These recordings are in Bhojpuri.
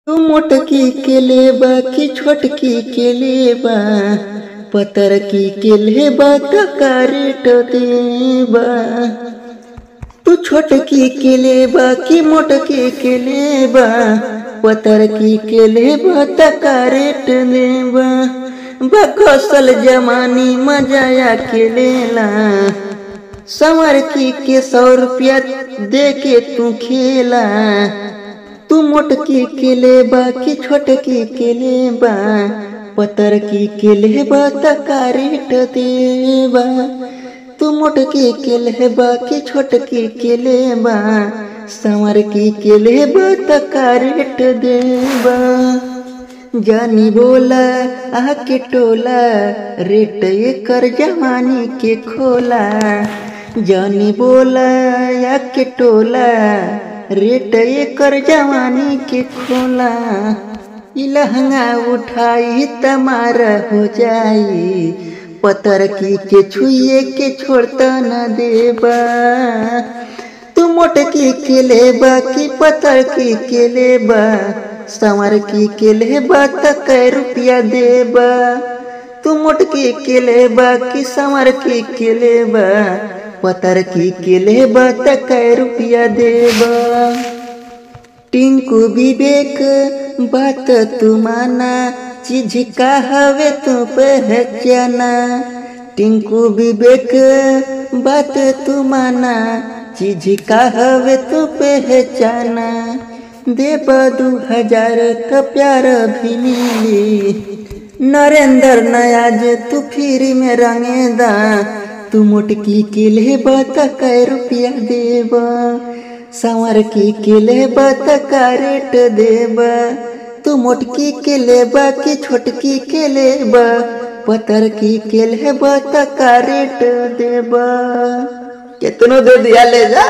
तू मोटकी के लेबा कि छोटकी के लेबा, पतरकी के लेबा त का रेट देबा। तू छोटकी के लेबा कि मोटकी के लेबा, पतरकी के लेबा त का रेट देबा। बकसल जमानी मजाया के लेला, संवरकी के 100 रुपया दे के तू खेला। तू मोटकी के लेबा कि छोटकी के लेबा, पतरकी के लेबा त का रेट देबा। तू मोटकी के लेबा कि छोटकी के लेबा, संवरकी के लेबा त का रेट देबा। जानी बोला आके टोला, रेट एकर जवानी के खोला। जानी बोला आके टोला, रेट एकर जवानी के खोला। लहंगा उठाई तमार हो जाई, पतरकी के छुए के छोड़ता न देबा। तू मोटकी के लेबा कि पतरकी के लेबा, संवरकी के लेबा त कै रुपया देबा। तू मोटकी के लेबा कि संवरकी के लेबा, पतरकी के लेबा त कै रुपया देबा। टिंकू विवेक बात तू माना, चीज का हवे तू पहचाना। टिंकू विवेक बात तू माना, चीज का हवे तू पहचाना। देबा 2000 त प्यार भी मिली, नरेंद्र नयाज तू फ्री में रंगेदा। तू मोटकी के लेबा त कै रुपया देबा, संवरकी के लेबा त का रेट देबा। तू मोटकी के लेबा कि छोटकी के लेबा, पतरकी के लेबा त का रेट देबा। कितनो दे दिया ले जा,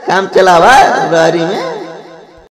काम चलावा गाड़ी में।